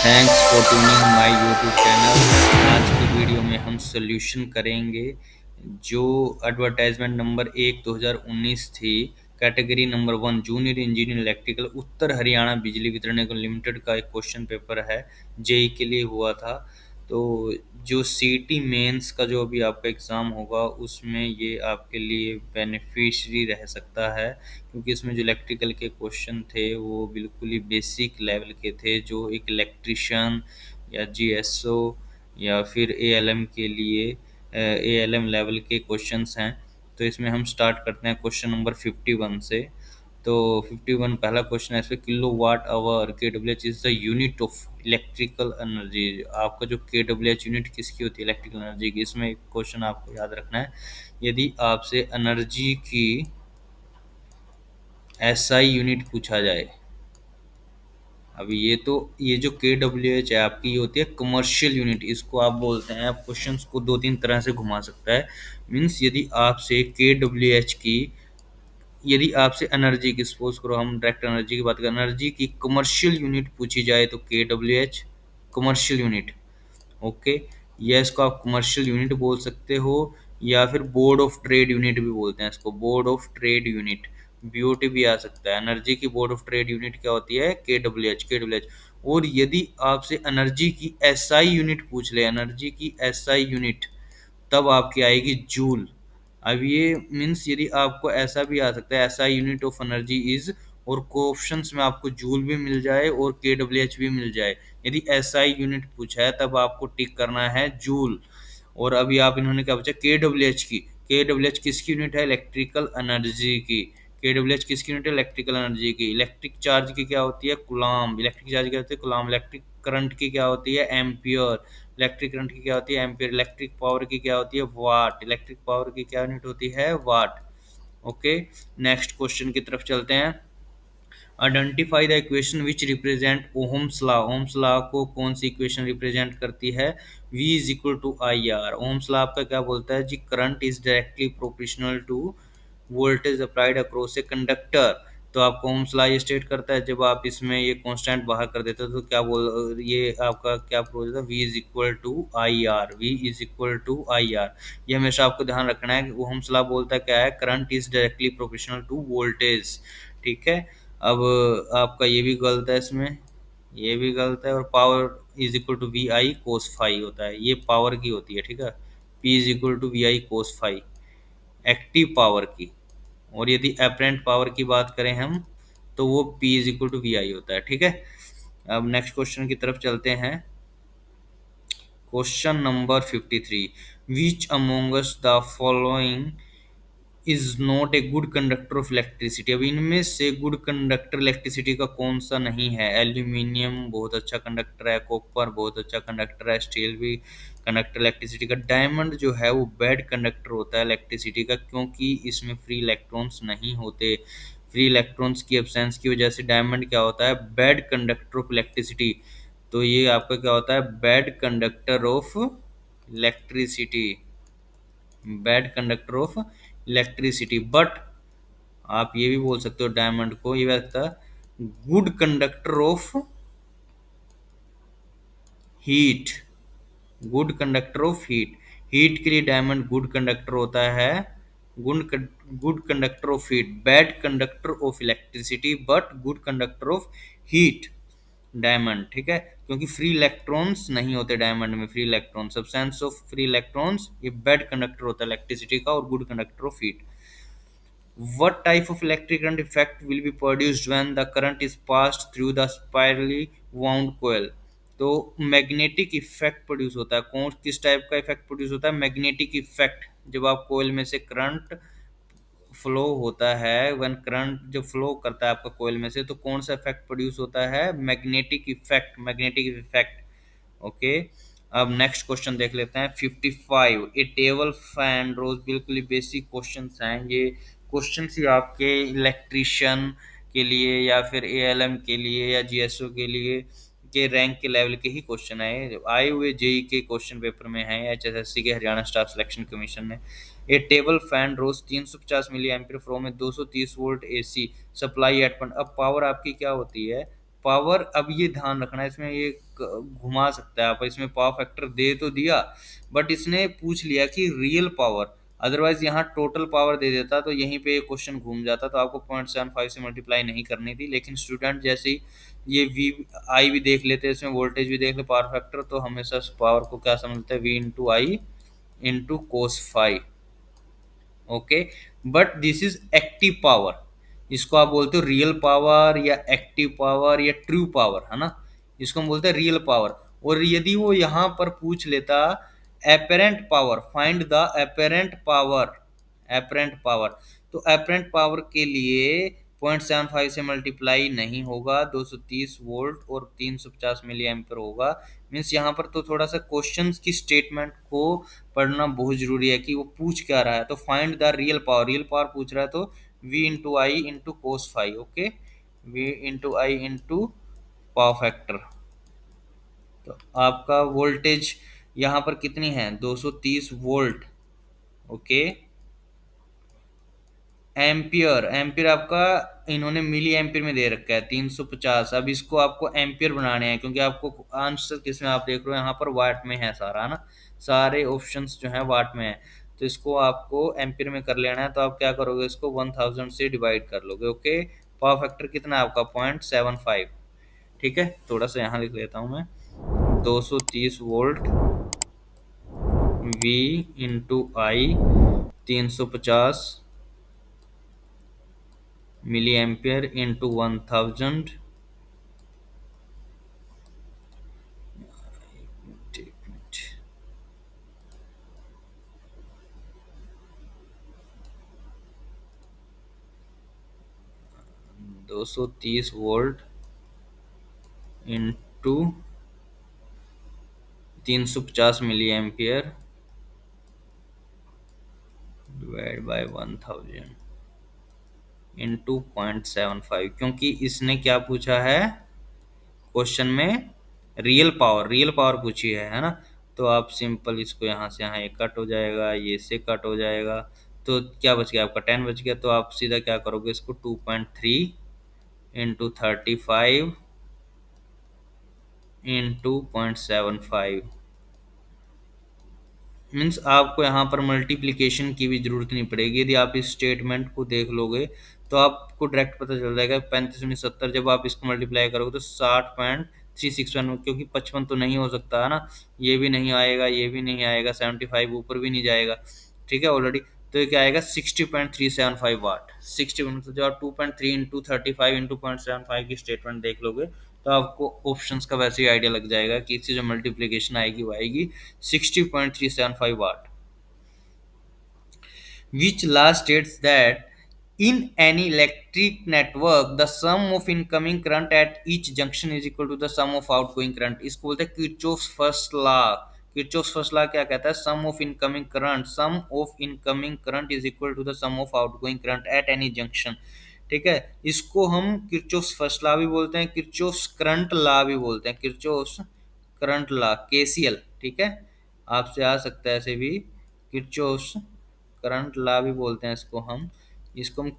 Thanks for tuning my YouTube channel. आज की video में हम सोल्यूशन करेंगे जो एडवर्टाइजमेंट नंबर 1/2019 थी। Category number 1 junior engineer electrical Uttar Haryana Bijli Vitran निगम लिमिटेड का एक क्वेश्चन पेपर है, जेई के लिए हुआ था। तो जो सीटी मेंस का जो अभी आपका एग्ज़ाम होगा उसमें ये आपके लिए बेनिफिशियरी रह सकता है, क्योंकि इसमें जो इलेक्ट्रिकल के क्वेश्चन थे वो बिल्कुल ही बेसिक लेवल के थे, जो एक इलेक्ट्रिशियन या जीएसओ या फिर एएलएम के लिए एएलएम लेवल के क्वेश्चंस हैं। तो इसमें हम स्टार्ट करते हैं क्वेश्चन नंबर 51 से। तो 51 पहला क्वेश्चन है इसमें, किलो वाट आवर के W H is the unit of electrical energy. आपका जो के डब्ल्यू एच यूनिट किसकी होती है इलेक्ट्रिकल एनर्जी की, इसमें एक क्वेश्चन आपको याद रखना है। यदि आपसे एनर्जी की एसआई यूनिट पूछा जाए, अभी ये जो के डब्ल्यू एच है आपकी, ये होती है कमर्शियल यूनिट, इसको आप बोलते हैं। आप क्वेश्चन को दो तीन तरह से घुमा सकता है। मीन्स यदि आपसे एनर्जी की, सपोज करो हम डायरेक्ट एनर्जी की बात करें, एनर्जी की कमर्शियल यूनिट पूछी जाए तो के W H commercial unit. Okay, या इसको आप कमर्शियल यूनिट बोल सकते हो, या फिर बोर्ड ऑफ ट्रेड यूनिट भी बोलते हैं इसको, board of trade unit, BOT भी आ सकता है। एनर्जी की बोर्ड ऑफ ट्रेड यूनिट क्या होती है, के डब्ल्यू एच। और यदि आपसे एनर्जी की एसआई यूनिट पूछ ले, एनर्जी की एसआई यूनिट, तब आपकी आएगी जूल। अब ये मीन्स यदि आपको ऐसा भी आ सकता है, ऐसा यूनिट ऑफ एनर्जी इज, और को ऑप्शंस में आपको जूल भी मिल जाए और के डब्ल्यू एच भी मिल जाए। यदि ऐसा यूनिट पूछा है तब आपको टिक करना है जूल। और अभी आप इन्होंने क्या पूछा, के डब्ल्यू एच की, के डब्ल्यू एच किसकी यूनिट है, इलेक्ट्रिकल एनर्जी की। के डब्ल्यू एच किसकी यूनिट है, इलेक्ट्रिकल एनर्जी की। इलेक्ट्रिक चार्ज की क्या होती है, कुलाम। इलेक्ट्रिक चार्ज क्या होती है, कुलाम। इलेक्ट्रिक करंट की क्या होती है, एम्पियर। इलेक्ट्रिक करंट की क्या होती है, एम्पियर। इलेक्ट्रिक पावर की क्या होती है, वाट। इलेक्ट्रिक पावर की क्या यूनिट होती है, वाट। ओके, नेक्स्ट क्वेश्चन की तरफ चलते हैं। Identify the equation which represent Ohm's law. Ohm's law को कौन सी इक्वेशन रिप्रेजेंट करती है, V is equal to I R. Ohm's law आपका क्या बोलता है जी, current is directly proportional to voltage applied across a conductor. तो आपको ओम्स लॉ ये स्टेट करता है, जब आप इसमें ये कांस्टेंट बाहर कर देते हो तो क्या बोल, ये आपका क्या प्रूव होता है, V is equal to I R. V is equal to I R, ये हमेशा आपको ध्यान रखना है कि ओम्स लॉ बोलता क्या है, current is directly proportional to voltage. ठीक है। अब आपका ये भी गलत है इसमें, ये भी गलत है। और power is equal to V I cos phi होता है, ये पावर की होती है। ठीक है, P is equal to V I cos phi, active power की। और यदि अपरेंट पावर की बात करें हम, तो वो P is equal to V I होता है। ठीक है, अब नेक्स्ट क्वेश्चन की तरफ चलते हैं। Question number 53, which Among Us the following is not a good conductor of electricity. अब इनमें से गुड कंडक्टर इलेक्ट्रिसिटी का कौन सा नहीं है। एल्यूमिनियम बहुत अच्छा कंडक्टर है, कॉपर बहुत अच्छा कंडक्टर है, स्टील भी कंडक्टर इलेक्ट्रिसिटी का। डायमंड जो है वो बैड कंडक्टर होता है इलेक्ट्रिसिटी का, क्योंकि इसमें फ्री इलेक्ट्रॉन्स नहीं होते। फ्री इलेक्ट्रॉन्स की एब्सेंस की वजह से डायमंड क्या होता है, बैड कंडक्टर ऑफ इलेक्ट्रिसिटी। तो ये आपका क्या होता है, bad conductor of electricity, bad conductor of electricity. But आप ये भी बोल सकते हो डायमंड को, ये लगता है good conductor of heat, good conductor of heat. Heat के लिए डायमंड गुड कंडक्टर होता है, good good conductor of heat, bad conductor of electricity but good conductor of heat diamond. ठीक है, क्योंकि फ्री इलेक्ट्रॉन्स नहीं होते डायमंड में, free electron, substance of free electrons, ये बैड कंडक्टर होता है इलेक्ट्रिसिटी का, और good conductor of heat. What type of electric current effect will be produced when the current is passed through the spirally wound coil? तो magnetic effect produce होता है। कौन किस टाइप का इफेक्ट प्रोड्यूस होता है, मैग्नेटिक इफेक्ट। जब आप कोयल में से करंट फ्लो होता है, व्हेन करंट जब फ्लो करता है आपका कोयल में से, तो कौन सा इफेक्ट प्रोड्यूस होता है, magnetic effect, magnetic effect. Okay, अब नेक्स्ट क्वेश्चन देख लेते हैं 55, ए टेबल फैन रोज। बिल्कुल ही बेसिक क्वेश्चंस हैं ये। क्वेश्चन ही आपके इलेक्ट्रिशियन के लिए या फिर एएलएम के लिए या जीएसओ के लिए के रैंक के लेवल के ही क्वेश्चन आए हुए जेई के क्वेश्चन पेपर में है, एचएसएससी के हरियाणा स्टाफ सिलेक्शन कमीशन ने। A table fan draws 350 milli ampere from में 230 volt AC supply at point. अब पावर आपकी क्या होती है, पावर, अब ये ध्यान रखना है इसमें, ये घुमा सकता है आप, इसमें पावर फैक्टर दे तो दिया, बट इसने पूछ लिया कि रियल पावर, अदरवाइज यहाँ टोटल पावर दे देता तो यहीं पे क्वेश्चन घूम जाता, तो आपको 0.75 से मल्टीप्लाई नहीं करनी थी। लेकिन स्टूडेंट जैसे ही ये वी आई भी देख लेते हैं, इसमें वोल्टेज भी देख ले, पावर फैक्टर, तो हमेशा पावर को क्या समझते हैं, V into I into cos phi. Okay, but this is active power, इसको आप बोलते हो रियल पावर या एक्टिव पावर या ट्रू पावर, है ना, इसको हम बोलते हैं रियल पावर। और यदि वो यहां पर पूछ लेता apparent power, find the apparent power, apparent power, तो एपरेंट पावर के लिए 0.75 से मल्टीप्लाई नहीं होगा, 230 वोल्ट और 350 मिली एम्पियर होगा। मीन्स यहाँ पर तो थोड़ा सा क्वेश्चंस की स्टेटमेंट को पढ़ना बहुत जरूरी है कि वो पूछ क्या रहा है। तो find the real power, real power पूछ रहा है, तो v into I into cos phi. Okay, v into I into power factor. तो आपका वोल्टेज यहाँ पर कितनी है, 230 वोल्ट। ओके, एम्पियर, एम्पियर आपका इन्होंने मिली एम्पियर में दे रखा है 350। अब इसको आपको एम्पियर बनाने हैं, क्योंकि आपको आंसर किसमें आप देख रहे हो, यहाँ पर वाट में है सारा, है ना, सारे ऑप्शंस जो है वाट में है, तो इसको आपको एम्पियर में कर लेना है। तो आप क्या करोगे, इसको 1000 से डिवाइड कर लोगे। ओके, पावर फैक्टर कितना है आपका, 0.75। ठीक है, थोड़ा सा यहाँ लिख लेता हूँ मैं, 230 volt, V into I 350 milli ampere into 1000। 230 volt into 350 milli ampere divide by 1000 into 0.75, क्योंकि इसने क्या पूछा है क्वेश्चन में, रियल पावर, रियल पावर पूछी है ना। तो आप सिंपल इसको यहाँ से यहाँ, ये कट हो जाएगा, ये से कट हो जाएगा, तो क्या बच गया आपका 10 बच गया। तो आप सीधा क्या करोगे, इसको 2.3 इंटू 35 इंटू 0.75, मीन्स आपको यहाँ पर मल्टीप्लिकेशन की भी जरूरत नहीं पड़ेगी। यदि आप इस स्टेटमेंट को देख लोगे तो आपको डायरेक्ट पता चल जाएगा, 35 जब आप इसको मल्टीप्लाई करोगे तो 60.361, क्योंकि 55 तो नहीं हो सकता है ना, ये भी नहीं आएगा, ये भी नहीं आएगा, 75 ऊपर भी नहीं जाएगा, ठीक है ऑलरेडी। तो ये क्या आएगा, 60.375 वाट। 60 मतलब जब आप 2.3 इंटू 35 इंटू 0.75 की स्टेटमेंट देख लोगे तो आपको ऑप्शंस का वैसे ही आइडिया लग जाएगा कि इससे जो मल्टीप्लिकेशन आएगी वो आएगी 60.375 वाट। which law states that in any electric network the sum of incoming current at each junction is equal to the sum of outgoing current। इसको बोलते हैं Kirchhoff's first law. Kirchhoff's first law क्या कहता है, sum of incoming current, sum of incoming current is equal to the sum of outgoing current at any junction. ठीक है, इसको हम किरचॉफ्स फर्स्ट लॉ भी बोलते हैं, किरचॉफ्स करंट लॉ भी बोलते हैं, किरचॉफ्स करंट लॉ, केसीएल। ठीक है, आपसे आ सकता है ऐसे भी, किरचॉफ्स करंट लॉ भी बोलते हैं इसको हम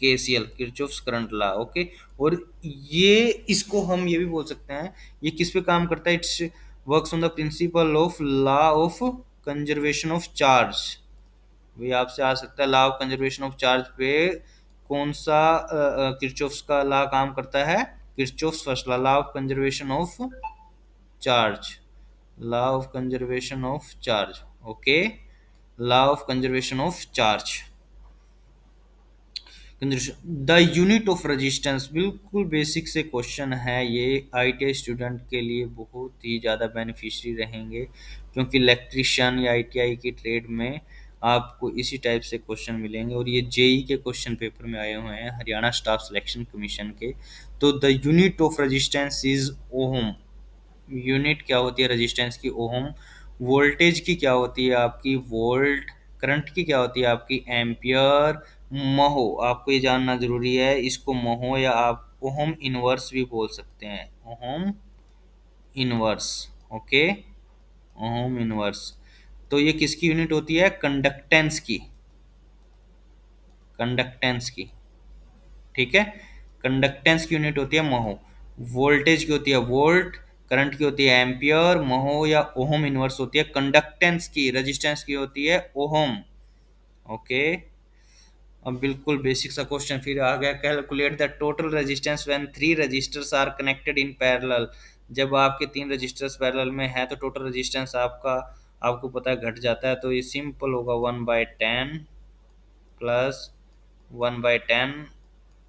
KCL, Kirchhoff's current law. Okay, और ये इसको हम ये भी बोल सकते हैं, ये किस पे काम करता है, it's works on the principle of law of conservation of charge. भी आपसे आ सकता है, law of conservation of charge पे कौन सा किरचॉफ्स का लॉ काम करता है, Kirchhoff's first law, law of conservation of charge, law of conservation of charge. Okay, law of conservation of charge, the unit of resistance, बिल्कुल बेसिक से question है ये, आईटीआई स्टूडेंट के लिए बहुत ही ज़्यादा बेनिफिशियरी रहेंगे, क्योंकि इलेक्ट्रिशियन या आईटीआई की ट्रेड में आपको इसी टाइप से क्वेश्चन मिलेंगे, और ये जेई के क्वेश्चन पेपर में आए हुए हैं, हरियाणा स्टाफ सिलेक्शन कमीशन के। तो the unit of resistance is ohm, unit क्या होती है रेजिस्टेंस की, ओहम। वोल्टेज की क्या होती है आपकी, वोल्ट। करंट की क्या होती है आपकी, एम्पियर। महो, आपको ये जानना जरूरी है, इसको महो या आप ओहम इनवर्स भी बोल सकते हैं, ohm inverse. Okay, ohm inverse. तो ये किसकी यूनिट होती है, कंडक्टेंस की, कंडक्टेंस की। ठीक है, कंडक्टेंस की यूनिट होती है महो। वोल्टेज की होती है वोल्ट, करंट की होती है एम्पियर, महो या ओहम इनवर्स होती है, कंडक्टेंस की रेजिस्टेंस की होती है ओहम। ओके। अब बिल्कुल बेसिक सा क्वेश्चन फिर आ गया, calculate the total resistance when three resistors are connected in parallel. जब आपके तीन रजिस्टर्स पैरेलल में है तो टोटल रेजिस्टेंस आपका, आपको पता है, घट जाता है। तो ये सिंपल होगा 1/10 plus 1/10,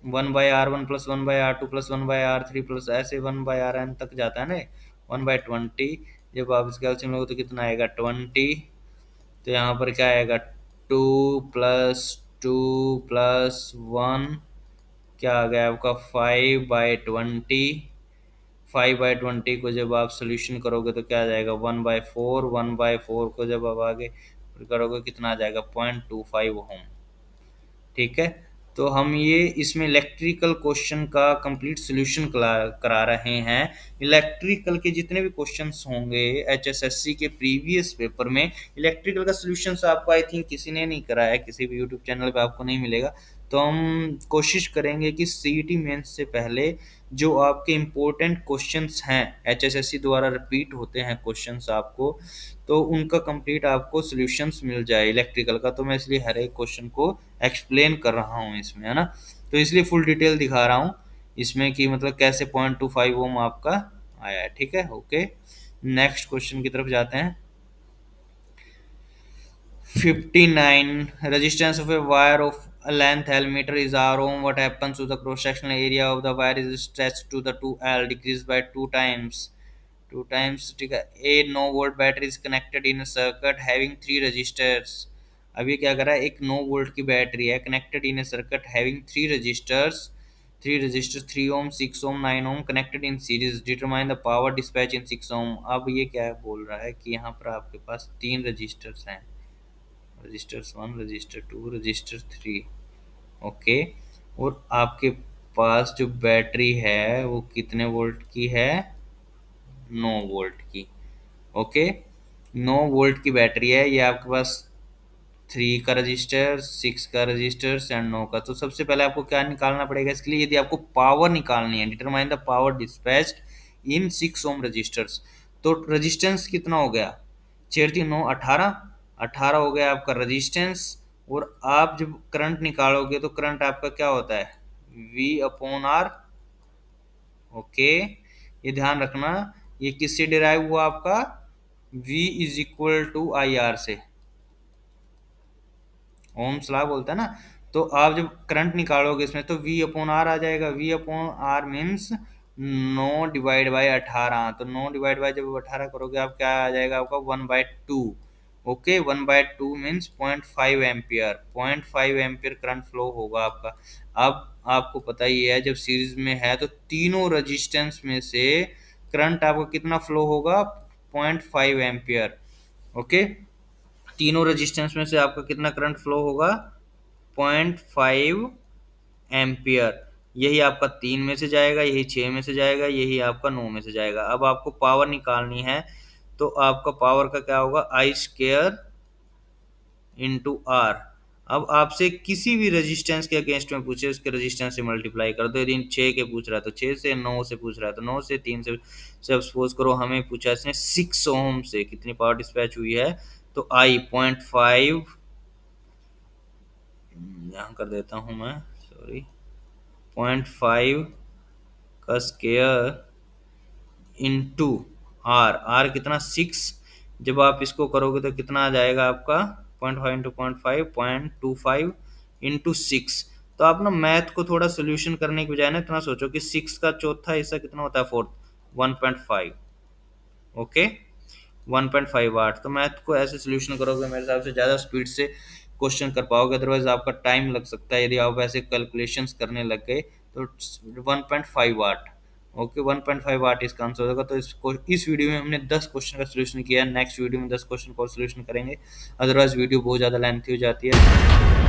1/R1 plus 1/R2 plus 1/R3 plus ऐसे 1/Rn तक जाता है ना, 1/20। जब आप इसका एलसीएम लोगे तो कितना आएगा 20। तो यहाँ पर क्या आएगा 2 + 2 + 1, क्या आ गया आपका 5/20। 5/20 को जब आप सोल्यूशन करोगे तो क्या आ जाएगा 1/4। 1/4 को जब आप आगे करोगे कितना आ जाएगा 0.25 ओम। ठीक है। तो हम ये इसमें इलेक्ट्रिकल क्वेश्चन का कंप्लीट सोल्यूशन करा रहे हैं। इलेक्ट्रिकल के जितने भी क्वेश्चंस होंगे एचएसएससी के प्रीवियस पेपर में, इलेक्ट्रिकल का सोल्यूशन आपको आई थिंक किसी ने नहीं कराया है, किसी भी यूट्यूब चैनल पे आपको नहीं मिलेगा। तो हम कोशिश करेंगे कि सीईटी मेंस से पहले जो आपके इम्पोर्टेंट क्वेश्चंस हैं, एचएसएससी द्वारा रिपीट होते हैं क्वेश्चंस आपको, तो उनका कंप्लीट आपको सॉल्यूशंस मिल जाए इलेक्ट्रिकल का। तो मैं इसलिए हर एक क्वेश्चन को एक्सप्लेन कर रहा हूँ इसमें, है ना। तो इसलिए फुल डिटेल दिखा रहा हूँ इसमें कि मतलब कैसे 0.25 ओम आपका आया है। ठीक है, ओके। नेक्स्ट क्वेश्चन की तरफ जाते हैं। 59, resistance of a wire of a length L meter is R ohm. What happens to the cross sectional area of the wire is stretched to the 2L, decreased by 2 times. 2 times, ठीक है। A no volt battery is connected in a circuit having 3 resistors। अब ये क्या कर रहा है, एक 9 volt की बैटरी है connected in a circuit having 3 resistors, 3 resistors 3 ohm 6 ohm 9 ohm connected in series, determine the power dissipated in 6 ohm. अब ये क्या बोल रहा है कि यहाँ पर आपके पास 3 रजिस्टर्स हैं, रजिस्टर 1, रजिस्टर 2, रजिस्टर 3। ओके। और आपके पास जो बैटरी है वो कितने वोल्ट की है, 9 वोल्ट की। ओके, 9 वोल्ट की बैटरी है ये आपके पास, 3 का रजिस्टर, 6 का रजिस्टर एंड 9 का। तो सबसे पहले आपको क्या निकालना पड़ेगा इसके लिए, यदि आपको पावर निकालनी है, determine the power dispatched in 6 ohm resistors. तो रेजिस्टेंस कितना हो गया, 4 3 9 18, 18 हो गया आपका रेजिस्टेंस। और आप जब करंट निकालोगे तो करंट आपका क्या होता है, V/R। ओके, ये ध्यान रखना, ये किससे डिराइव हुआ आपका, V = I R से, ओम्स लॉ बोलता है ना। तो आप जब करंट निकालोगे इसमें तो V/R आ जाएगा। V/R means 9/18। तो 9 जब 18 करोगे आप क्या आ जाएगा आपका 1/2। Okay, 1/2 means 0.5 ampere, 0.5 ampere current flow होगा आपका। अब आपको पता ही है जब सीरीज में है तो तीनों रजिस्टेंस में से करंट आपका कितना फ्लो होगा, 0.5 एम्पियर। ओके, तीनों रेजिस्टेंस में से आपका कितना करंट फ्लो होगा, 0.5 एम्पियर। यही आपका 3 में से जाएगा, यही 6 में से जाएगा, यही आपका 9 में से जाएगा। अब आपको पावर निकालनी है तो आपका पावर का क्या होगा, I² × R। अब आपसे किसी भी रेजिस्टेंस के अगेंस्ट में पूछे उसके रेजिस्टेंस से मल्टीप्लाई कर दो। यदि 6 के पूछ रहा है तो 6 से, 9 से पूछ रहा है तो 9 से, 3 से। अब सपोज करो हमें पूछा इसने 6 ओम से कितनी पावर डिस्पैच हुई है, तो I 0.5, यहाँ कर देता हूँ मैं, सॉरी, 0.5 का स्केयर इंटू आर, आर कितना 6। जब आप इसको करोगे तो कितना आ जाएगा आपका 0.5 × 0.5, 0.25 इंटू 6। तो आप ना मैथ को थोड़ा सोल्यूशन करने के बजाय ना इतना सोचो कि 6 का चौथा हिस्सा कितना होता है, फोर्थ, 1.5। ओके, 1.5 वाट। तो मैथ को ऐसे सोल्यूशन करोगे मेरे हिसाब से ज़्यादा स्पीड से क्वेश्चन कर पाओगे, अदरवाइज आपका टाइम लग सकता है यदि आप ऐसे कैलकुलेशंस करने लग गए तो। 1.5 वाट, ओके, 1.5 वाट इसका आंसर होगा। तो इस वीडियो में हमने 10 क्वेश्चन का सोल्यूशन किया है, नेक्स्ट वीडियो में 10 क्वेश्चन को सोल्यूशन करेंगे, अदरवाइज वीडियो बहुत ज़्यादा लेंथी हो जाती है।